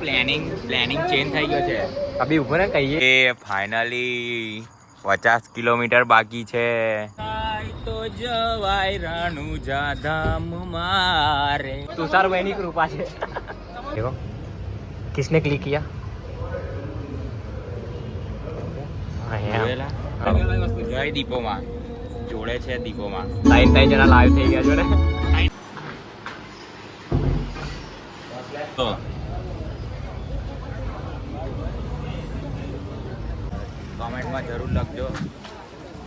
Planning change થઈ ગયો છે. અભી ઉપર ને કહીએ ફાઇનલી 50 કિલોમીટર બાકી છે. તો જવાય રણુજા ધામ મારે. તુષાર ભાઈની કૃપા છે. देखो किसने क्लिक किया? જય દીપોમાં જોડે છે. દીપોમાં 3 જણા લાઈવ થઈ ગયા જોડે. તો કોમેન્ટમાં જરૂર લખજો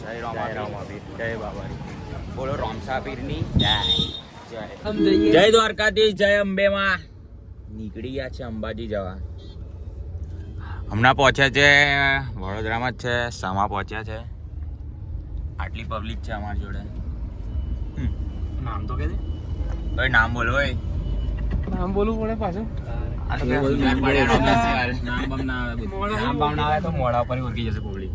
જય રામાપીર, જય બાબારી. બોલો રોમસાપીરની જય. જય દ્વારકાધીશ, જય અંબેમાં. નીકળી ગયા છે અંબાજી જવા. હમણાં પહોંચ્યા છે વડોદરામાં જ છે. સામા પહોંચ્યા છે. આટલી પબ્લિક છે અમારી જોડે. નામ તો કે ભાઈ નામ બોલો ભાઈ. નામ બોલવું પડે પાછું. નામ બામ ના આવે તો મોઢા ઉપર ઓળખી જશે કોબળી.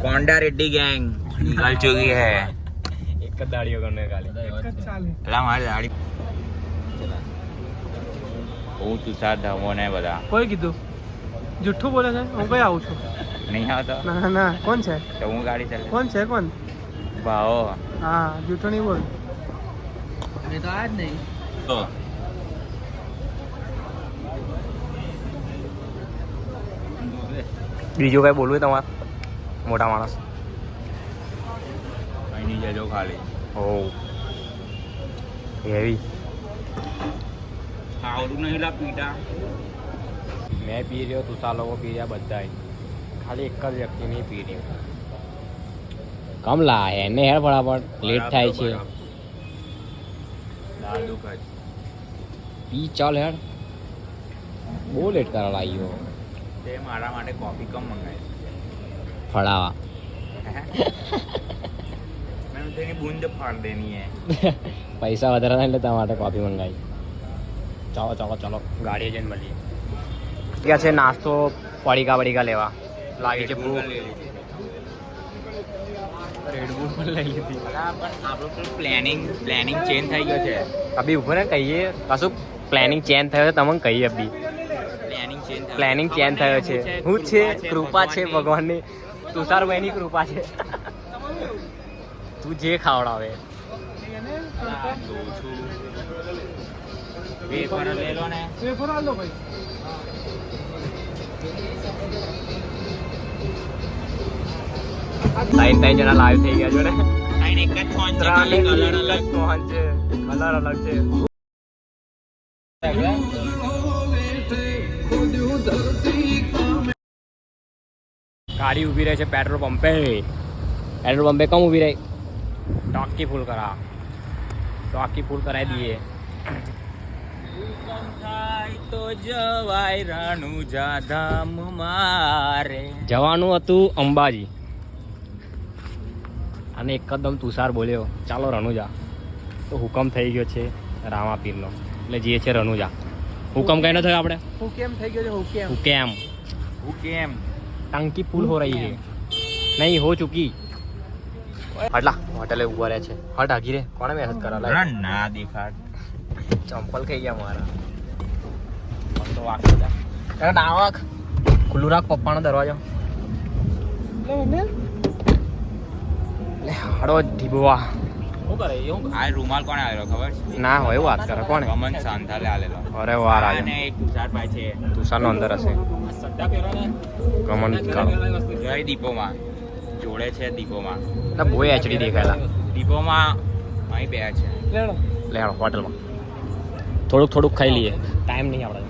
કોંડા રેડ્ડી ગેંગ નિકલ ચુકી હે. એક જ દાડીઓ કરને કાલે. એલા મારી દાડી. હું તુષાર ધમો ને બધા. કોઈ કીધું જુઠ્ઠું બોલે છે? હું કઈ આવું છું. નહીં આવતો. ના ના કોણ છે? તો હું ગાડી ચાલે. કોણ છે? કોણ? ભાવો. હા જુઠ્ઠું નહીં બોલ. મેં તો આજ નહીં. તો બીજું કઈ બોલવું તમારે મોટા માણસ? કઈ નહીં જજો ખાલી. ઓ હેવી આવડું નહીં લા પીટા. મેં પી રહ્યો, તુષાર લોકો પી રહ્યા, બધા ખાલી એક જ વ્યક્તિ નહીં પી રહ્યો. કમ લા એને હેર ફટાફટ લેટ થાય છે. દાળ દુખાય પી ચાલ હેડ. બહુ લેટ કરવા લાગ્યો. તે મારા માટે કોફી કમ મંગાવી ફળાવા. મેં તેની બૂંદ ફાડ દેની હે. પૈસા વધારે થાય એટલે તમારા માટે કોફી મંગાવી. ચાલો ચાલો ચાલો ગાડીએ જઈને મળીએ. ક્યાં છે નાસ્તો પડીકા લેવા લાગે છે ભૂખ. રેડબુલ પણ લઈ લીધી. પણ આપણું પ્લાનિંગ ચેન્જ થઈ ગયો છે. અભી ઉપર ને કહીએ કશું પ્લાનિંગ ચેન્જ થયો છે. તમને કહીએ અભી પ્લાનિંગ ચેન્જ થયો છે. હું છે કૃપા છે ભગવાનની. તુષારભાઈની કૃપા છે. તું જે ખાવડાવે વેફર લઈ લો ને. વેફર આલો ભાઈ. ત્રણ જણા લાઈવ થઈ ગયા જોડે. એક જ ફોન છે, કલર અલગ છે. ગાડી ઊભી રહે છે પેટ્રોલ પંપે. કમ ઊભી રહી? ટાંકી ફૂલ કરાવી દઈએ. તો જવાય રણુજા ધામ મારે. જવાનું હતું અંબાજી અને એકદમ તુષાર બોલ્યો ચાલો રણુજા. તો હુકમ થઈ ગયો છે રામાપીરનો, એટલે જઈએ છે રણુજા. હુકમ કઈ ન થયો આપણે. હું કેમ થઈ ગયો છે? હું કેમ टंकी फुल हो रही है. नहीं हो चुकी. हटला होटले ऊपर है छे. हट आगी रे कोने मेहनत करा ला ना देखाड. चंपल खाई गया मारा. तो वाक दा अरे नावक खुल्लू राख पप्पाનો દરવાજો. લે હાડો ઢીબવા. શું કરે એ? આ રૂમાલ કોણે આવેલો ખબર છે? ના હોય વાત કરે કોણે? ગમન સાંધાલે આલેલો. અરે વાર આ ને એક તુષાર ભાઈ છે. તુષારનો અંદર હશે. સટ્ટા પહેરો ને ગમન કાળો. જય દીપોમાં જોડે છે. દીપોમાં ના બોય એચડી દેખાયલા. દીપોમાં અહીં બે છે. લેણો હોટલમાં થોડુંક ખાઈ લઈએ. ટાઈમ નહીં આપણે.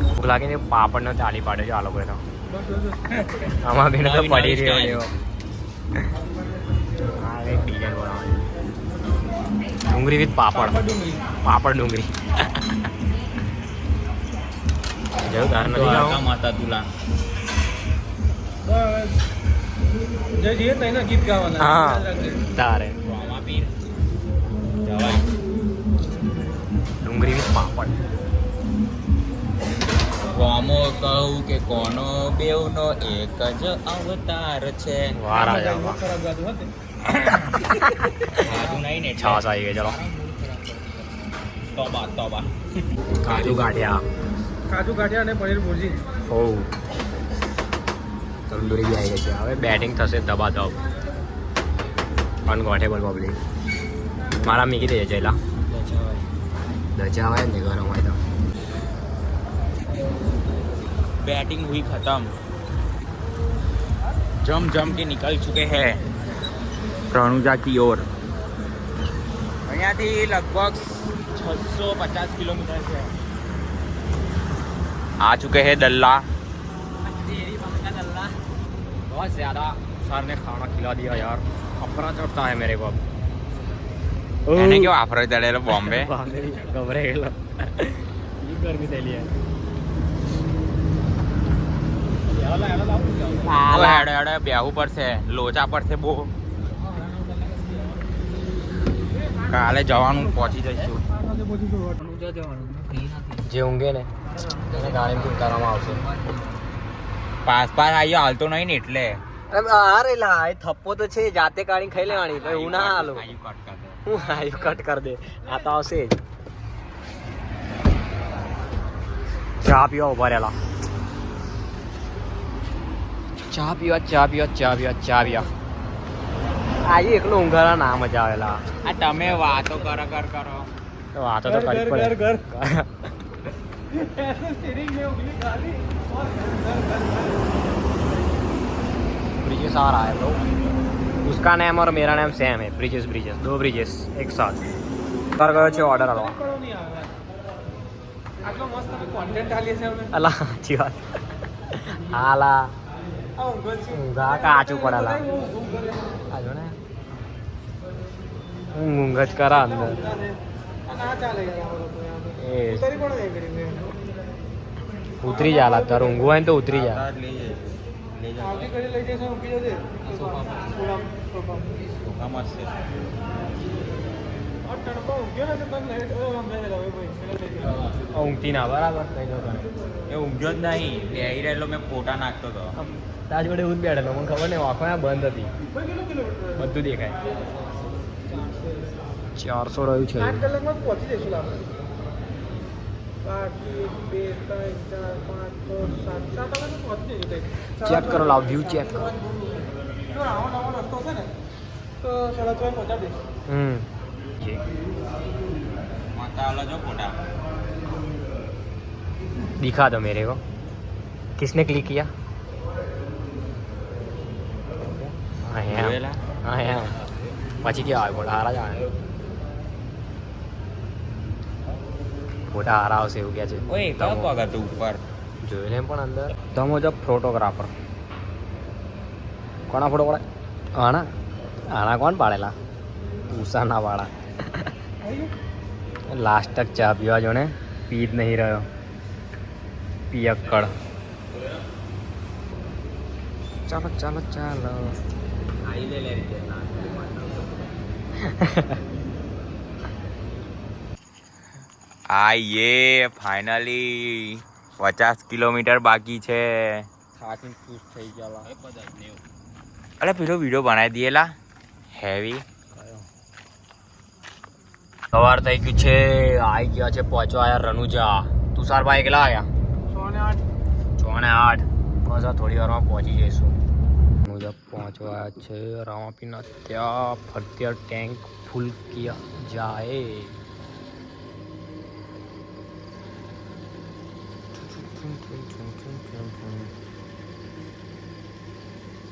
ભૂખ લાગીને પાપડનો ચાલી પાડે છે આ લોકો એનો. આમાં બેનો તો પડી રહ્યો એવો. હા એક ડિઝાઇન બનાવવાની. ડુંગળી વિથ પાપડ ડુંગળી. જેવું તાર નથી જાવ માતા તુલા. જય જીએ તને ગીત ગાવાના. હા તારે રામાપીર જવાય. ડુંગળી વિથ પાપડ. રામો કહું કે કોનો બેવનો એક જ અવતાર છે. વારા છાસ આવી ગઈ ચલો કાજુ ગાંઠિયા કાજુ ગાંઠિયા અને પનીર ભુરજી. હો તંદુરી બી આવી ગઈ છે. હવે બેટિંગ થશે દબાદબ. અનગોઠેબલ પબ્લિક. મારા મીકી દે જયલા દચા હોય ને ગરમ હોય તો बैटिंग हुई खत्म. जम जम के निकल चुके हैं रनुजा की ओर. અહીંયાથી લગભગ 650 किलोमीटर છે. आ चुके हैं दल्ला. बहुत ज़्यादा सर ने खाना खिला दिया यार. अफरा चढ़ता है मेरे को. એને કેવો આફરો ચડેલો બોમ્બે ગભરે ગયેલો ગરમી થયેલી બેહવું પડશે લોચા પડશે બહુ. કાલે જવાનું પહોંચી જઈશું. જે ઊંઘે ને એને ગાડીમાંથી ઉતારવામાં આવશે. પાસ આવ્યો હાલતો નહીં ને એટલે અરે લા થપ્પો તો છે જાતે કાઢી ખાઈ લેવાની ભાઈ. હું ના હાલું હું આયુ કટ કર દે. આ તો આવશે જ. ચા પીવા ઉભા રહેલા. ચા પીવા આજે એકલો ઊંઘાડા ના મજા આવેલા. આ તમે વાતો કરો વાતો તો કરી પડે. ब्रिजेश आ रहा है तो उसका नाम और मेरा नाम सेम है. ब्रिजेश दो ब्रिजेश एक साथ कर गयो છે ઓર્ડર આલો. આટલો મસ્ત કોન્ટેન્ટ આલીએ છે અમે. અલા સાચી વાત. હાલા ઊંઘા કાચું પડેલા. આજો ને ઊંઘ જ કરા અંદર. ના ચાલે યાર એ ઉતરી પણ નહીં કરી. ઉતરી જાલા તાર ઊંઘું હોય ને તો ઉતરી જા. આવતી કરી લઈ જશે ઊંઘી જશે. ઊંઘતી ના બરાબર એ ઊંઘ્યો જ નહીં. બેહી રહેલો મેં ફોટા નાખતો હતો. તાર જોડે હું જ બેઠેલો મને ખબર નહીં આંખો બંધ હતી. બધું દેખાય. 400 રહ્યું છે. 8 કલાકમાં પહોંચી જઈશું આપણે. 7 કલાક પહોંચી જઈશું. ચેક કરો લાવ વ્યૂ ચેક કરો. જો આવો રસ્તો છે ને તો 6:30 પહોંચાડી દઈશું. दिखा दो मेरे को. किसने क्लिक किया? પછી क्या આવે ફોટા હારા જ આવે. ફોટા હારા આવશે એવું ક્યાં છે. ઉપર જોઈ લે પણ અંદર ધમો જ ફોટોગ્રાફર. કોના ફોટો પડે? આના કોણ પાડેલા? ઉષાના વાળા. લાસ્ટ તક ચા પીવા જો ને પી જ નહીં રહ્યો. પિયક્કડ. ચાલો આઈએ ફાઇનલી 50 કિલોમીટર બાકી છે. થાકી ખુશ થઈ ગયા. અરે પેલો વિડીયો બનાવી દઈએલા હેવી. સવાર થઈ ગયું છે. આવી ગયા છે પહોંચવા આયા રનુજા. તુષારભાઈ કેટલા આવ્યા? 6:08. બસ આ થોડી વારમાં પહોંચી જઈશું. રનુજા પહોંચવા આવ્યા છે. રામાપીના ત્યાં ફરતી ટેન્ક ફૂલ કિયા જાય.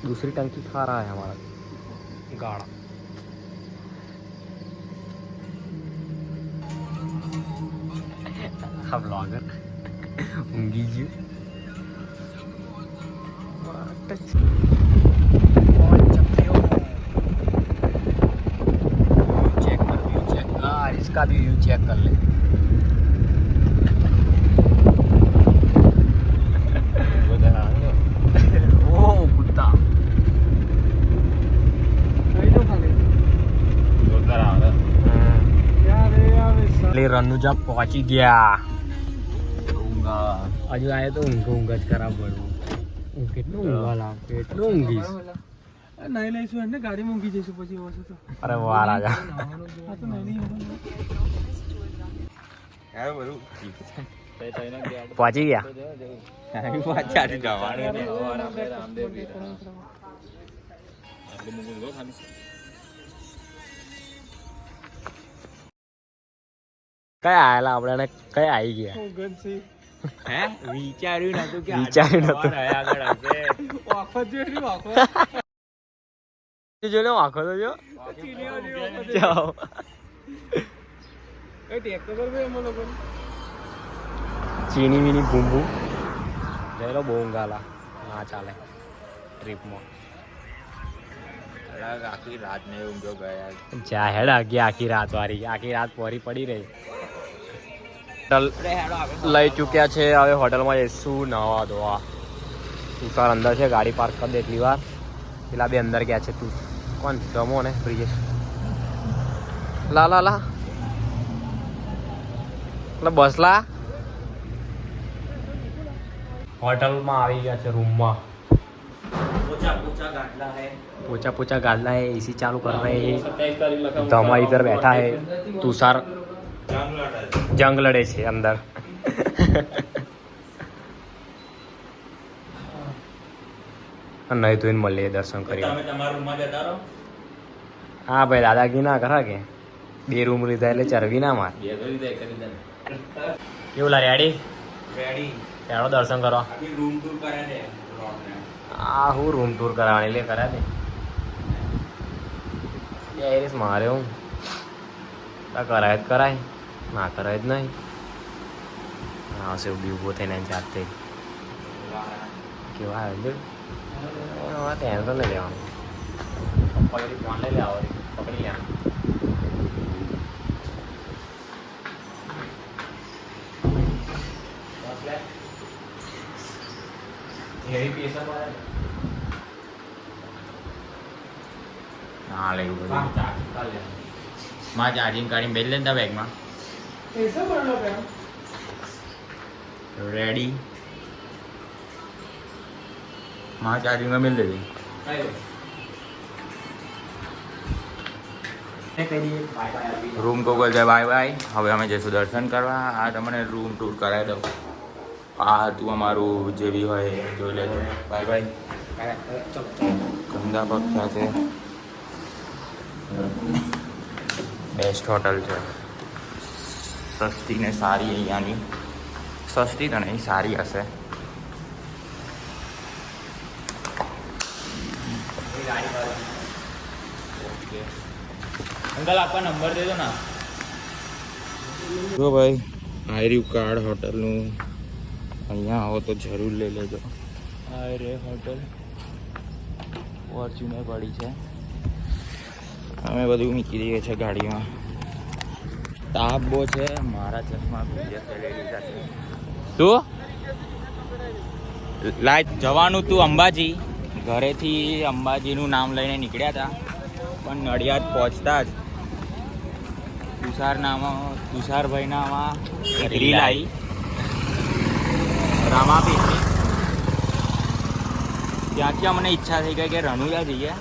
दूसरी टंकी खा रहा है हमारा गाड़ा. अब ब्लॉगर ઊંઘी जी चेक कर व्यू चेक कर. इसका भी व्यू चेक कर ले. રનુજા પહોંચી ગયા. હજુ આયે તો ઊંઘ જ ખરાબ પડવું. કેટલું ઊંઘવા લાવ કેટલું ઊંઘીશ. નહીં લઈશું એને ગાડી મૂકી જઈશું પછી વસે તો અરે વાહ રાજા આ તો નહીં પહોંચી ગયા કયા આયેલા આપણે કયા આવી ગયા વિચાર્યું નતું જો લે આખો તો જો જાઓ ચીની મીની ભૂંભુ જઈ લો બહુ ગાલા ના ચાલે ટ્રીપમાં આખી રાત ને ઊંઘો ગયા જા હેડ આખી રાત વાળી આખી રાત પોરી પડી રહી હોટલ લઈ ચૂક્યા છે હવે હોટલમાં જઈશું નવા ધોવા તુષાર અંદર છે ગાડી પાર્ક કરી દે એટલી વાર પેલા બે અંદર ગયા છે તું કોણ જમો ને પ્રિયેશ લા એટલે બસલા હોટલમાં આવી ગયા છે રૂમમાં पोचा गादला है एसी चालू कर रहे हैं धमा इधर बैठा है तुषार जंग लड़े छे अंदर नहीं तो इन मल्ले दर्शन करिए हाँ भाई दादागी ना करा के બે રૂમ લીધા એટલે ચરવી ના માર કેવું લા રેડી ચાલો દર્શન કરો રૂમ ટૂર કર્યા દે આ હું રૂમ ટૂર કરાવવાની લે કરા દે એરિસ મારે હું કરાય જ કરાય ના કરાય જ નહીં આવશે ઉભી ઊભો થઈને જાતે કેવા આવે ટેન્શન નહીં લેવાનું પકડી ફોન લઈ લેવા પકડી લેવાનું હા લેવું બધું માં ચાર્જિંગ કાઢીને બેલ લેતા બેગમાં રેડી માં ચાર્જિંગમાં મેલ દેવી રૂમ તો બોલ જાય બાય બાય હવે અમે જઈશું દર્શન કરવા આ તમને રૂમ ટૂર કરાવી દઉં આ તું અમારું જે બી હોય જોઈ લેજો બાય બાય ગંદા પગ સાથે બેસ્ટ હોટલ છે સસ્તી ને સારી અહીંયાની સસ્તી તો નહીં સારી હશે અંકલ આપકા નંબર દે દો ના જો ભાઈ આ રહ્યું કાર્ડ હોટલનું અહીંયા આવો તો જરૂર લઈ લેજો આ રે હોટલ ફોર્ચ્યુનર પડી છે અમે બધું મૂકી દઈએ છીએ ગાડીમાં તાપ બહુ છે મારા ચશ્મા લઈ લીધા છે શું લાઈટ જવાનું તું અંબાજી ઘરેથી અંબાજીનું નામ લઈને નીકળ્યા હતા પણ નડિયાદ પહોંચતા જ તુષારભાઈ નામાં રીલ આવી રામાપીરની ત્યાંથી અમને ઈચ્છા થઈ ગઈ કે રણુજા જઈએ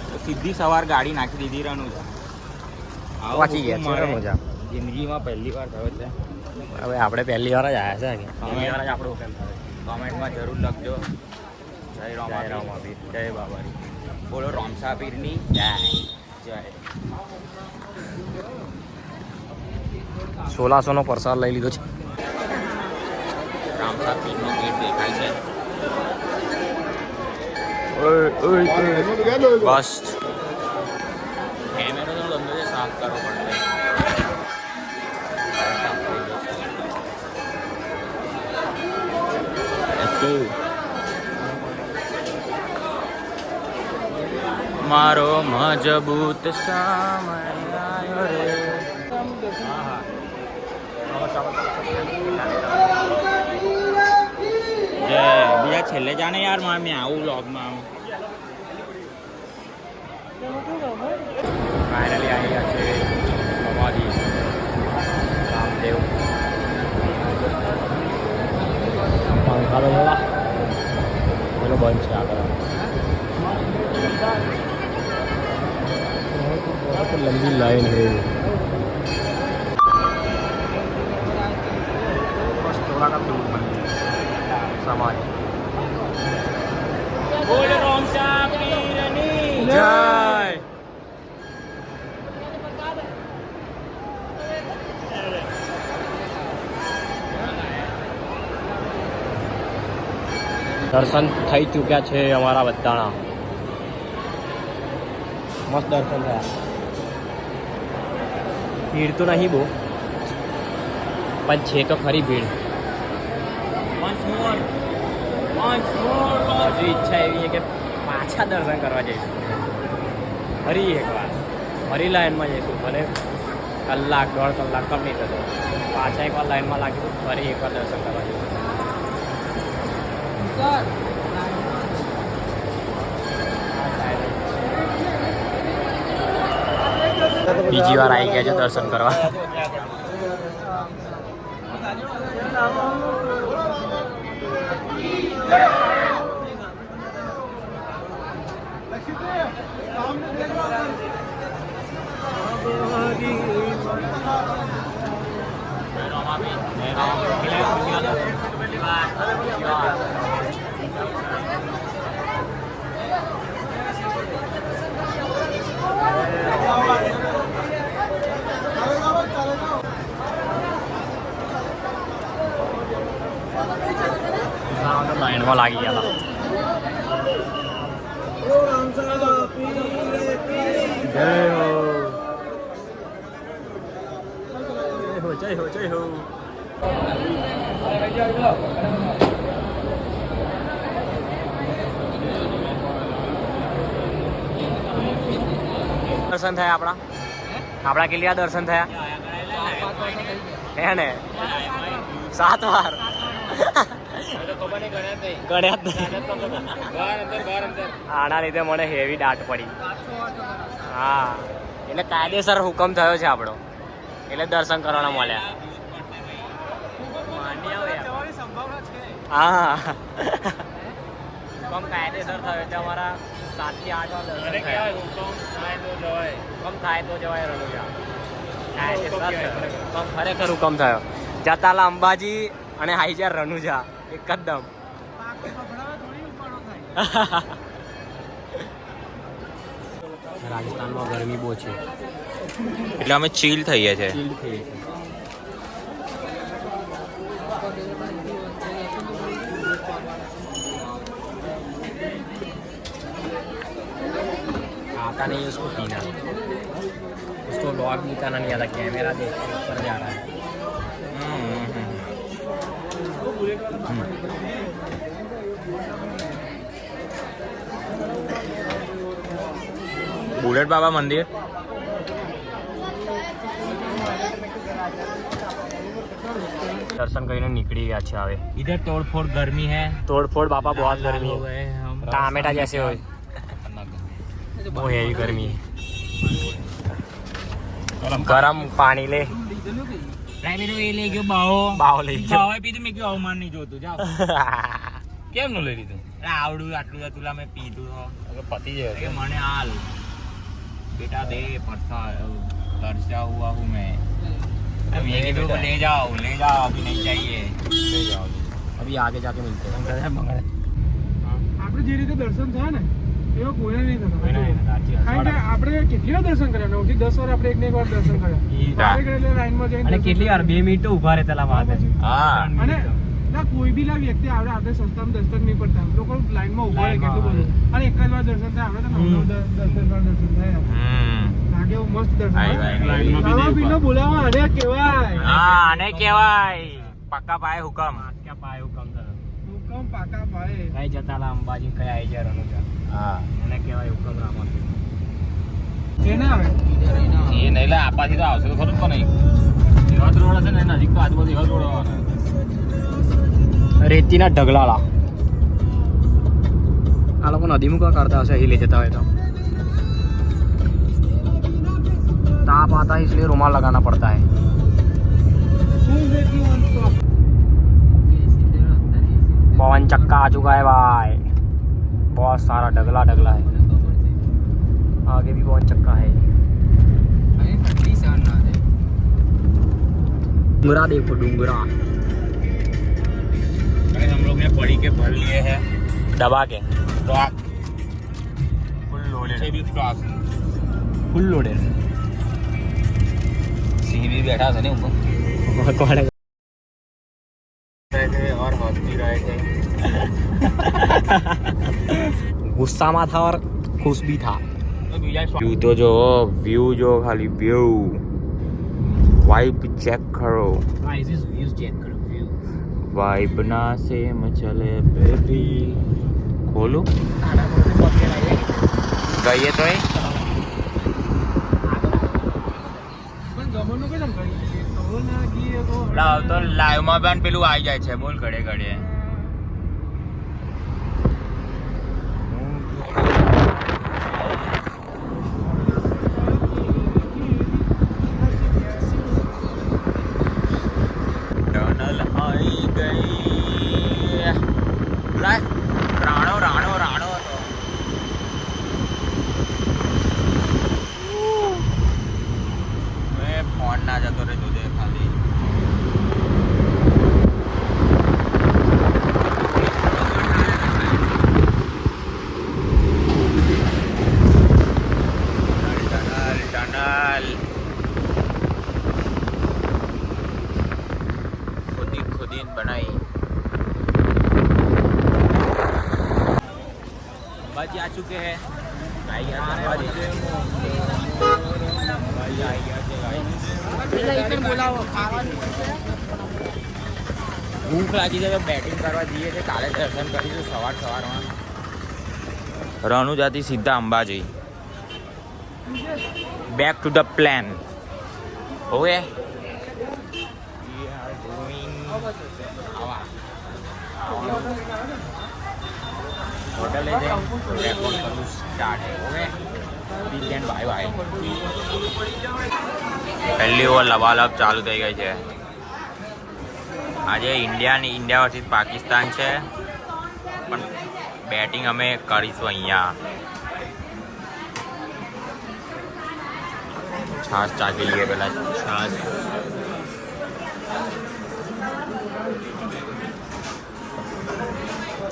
તો સીધી સવાર ગાડી નાખી દીધી રણુજા વાંચી ગયા રણુજા જિંદગીમાં પહેલી વાર થયો છે હવે આપણે પહેલી વાર જ આવ્યા છે પહેલી વાર જ આપણું કોમેન્ટમાં જરૂર લખજો જય રામાપીર જય બાબારી બોલો રોમસા પીરની જય જય 1600નો પ્રસાદ લઈ લીધો છે રામસા પીરનો ગેટ દેખાય છે બસ કેમેરો તો ગમે તે સાફ કરવો પડશે મારો મજબૂત સમય આવ્યો રે બીજા છેલ્લે જાણે યાર મેં આવું વ્લોગમાં ફાઇનલી આવી ગયા છે સમાધિ રામદેવ પંખા તો પેલો બંધ છે આગળ लंबी लाइन है बस थोड़ा का दूर समाज जय દર્શન થઈ ચૂક્યા છે અમારા બધાના મસ્ત દર્શન થયા ભીડ તો નહીં બહુ પણ છે તો ખરી ભીડ હજુ ઈચ્છા એવી છે કે પાછા દર્શન કરવા જઈશું ફરી એકવાર ફરી લાઈનમાં જઈશું ભલે કલાક 1.5 કલાક કમ નહીં થતો પાછા એકવાર લાઈનમાં લાગીશું ફરી એકવાર દર્શન કરવા જઈશું બીજી વાર આવી ગયા છે દર્શન કરવા લાઈનમાં લાગી ગયા જય હો જય હો જય હો દર્શન થયા આપણા કેટલા દર્શન થયા હે ને 7 વાર આના લીધે મને હેવી દાટ પડી હા એટલે કાયદેસર હુકમ થયો છે આપણો એટલે દર્શન કરવાના મળ્યા હા હુકમ કાયદેસર થયો એટલે અમારા 7 થી 8 વાર દર્શન થયા હુકમ થાય તો જવાય રણુજા કાયદેસર ખરેખર હુકમ થયો જતાલા અંબાજી અને હાઈજાર રણુજા એકદમ રાજસ્થાનમાં ગરમી બહુ છે એટલે અમે ચીલ થઈએ છે आता नहीं उसको पीना उसको लॉक भी करना नहीं आता कैमरा देख के ऊपर जा रहा है बुलेट बाबा मंदिर दर्शन કરીને નીકળી ગયા છે હવે इधर तोड़फोड़ गर्मी है तोड़फोड़ बाबा बहुत गर्मी है टामेटा जैसे हो वो है गर्मी गरम पानी ले પ્રાઇમરી એ લઈ ગયો બાવો લઈ ગયો બાવો પીધું મેં કયો અવમાન નહીં જોતું જાવ કેમ નું લઈ લીધું આવડું આટલું તુલા મેં પીધું પતિ જાય કે મને હાલ बेटा दे पड़ता तरसा हुआ हूँ मैं ले जाओ अभी नहीं चाहिए ले जाओ अभी आगे जाके मिलते हैं આપણે જે રીતે દર્શન થયા ને એવો કોઈને નહીં થતો કારણ કે આપણે કેટલી વાર દર્શન કર્યા 9 થી 10 વાર આપણે એક ને એક વાર દર્શન કર્યા એટલે લાઈનમાં જઈને અને કેટલી વાર 2 મિનિટ ઉભા રહેલા વાત હા અને કોઈ બી લા વ્યક્તિ આવડે આપણે સસ્તામાં દર્શન નહીં પડતા લોકો લાઈનમાં ઉભા રહે કેટલું બધું અને એક જ વાર દર્શન થાય આપણે તો 10 થાય લાગે એવું મસ્ત દર્શન લાઈનમાં બી બોલાવા આને કહેવાય હા આને કહેવાય પાકા પાયે હુકમ હુકમ પાકા પાયે કઈ જતાલા અંબાજી કઈ આવી જાય રણુજા હા એને કહેવાય હુકમ રામાથી એને આવે એ નહીં લે આપાથી તો આવશે તો ખરું પણ નહીં એવા રોડ હશે ને નજીક તો આજુબાજુ એવા રોડ આવવાના રેતીના ઢગલાળા આ લોકો નદી મુકા કરતા હશે અહીં લઈ જતા હોય તો ताप आता है इसलिए रुमाल लगाना पड़ता है पवन चक्का आ चुका है भाई बहुत सारा ढगला है आगे भी पवन चक्का है डूंगरा देखो डूंगरा हम लोग ने पड़ी के भर लिए हैं दबा के स्टॉक फुल लोडेड भी स्टॉक फुल लोडेड सिंह भी बैठा था नहीं उनको कौन है रहे थे और हंस भी रहे थे गुस्सा में था और खुश भी था तो व्यू तो जो व्यू जो खाली व्यू वाइब चेक करो व्यूज चेक करो व्यू वाइब ना से मचले बेबी खोलू गई तो है પણ ગમનનું કેમ કરી તો ના ગીએ તો લાવ તો લાઈવ માં બેન પેલું આવી જાય છે બોલ ઘડે ઘડે ટનલ આવી ગઈ લાય રાણો રાણો રાણો હતો મેં ફોન ના જતો રે જોજે ખાલી ટનલ ટનલ खुदीन बनाई अंबाजी आ चुके हैं भाई अंबाजी भाई आई गया भूख लागी છે તો બેટિંગ કરવા જઈએ છે કાલે દર્શન કરીશું સવારમાં રણુજાથી સીધા Ambaji back to the plan okay hotel है रेकॉर्ड करूँ स्टार्ट है ओके वीकेंड बाय बाय પહેલી ઓવર લબાલબ ચાલુ થઈ ગઈ છે આજે ઇન્ડિયા વર્સિસ પાકિસ્તાન છે પણ બેટિંગ અમે કરીશું અહીંયા છાશ ચાખી લઈએ પેલા છાશ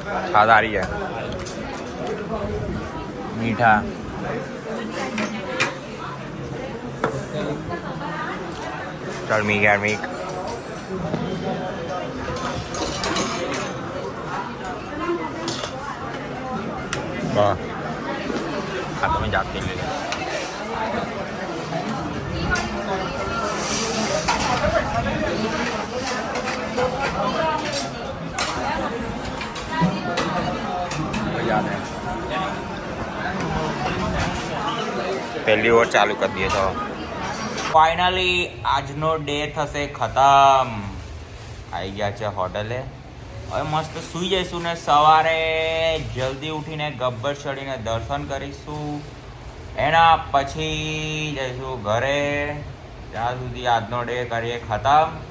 छाछ आ रही है मीठा चल मीक यार मीक हाथ में जाते ले પહેલી ઓવર ચાલુ કરી દઈએ તો ફાઇનલી આજનો ડે થશે ખતમ આવી ગયા છે હોટલે હવે મસ્ત સૂઈ જઈશું ને સવારે જલ્દી ઉઠીને ગબ્બર ચડીને દર્શન કરીશું એના પછી જઈશું ઘરે ત્યાં સુધી આજનો ડે કરીએ ખતમ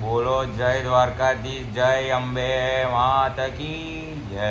બોલો જય દ્વારકાધીશ જય અંબે માતા કી જય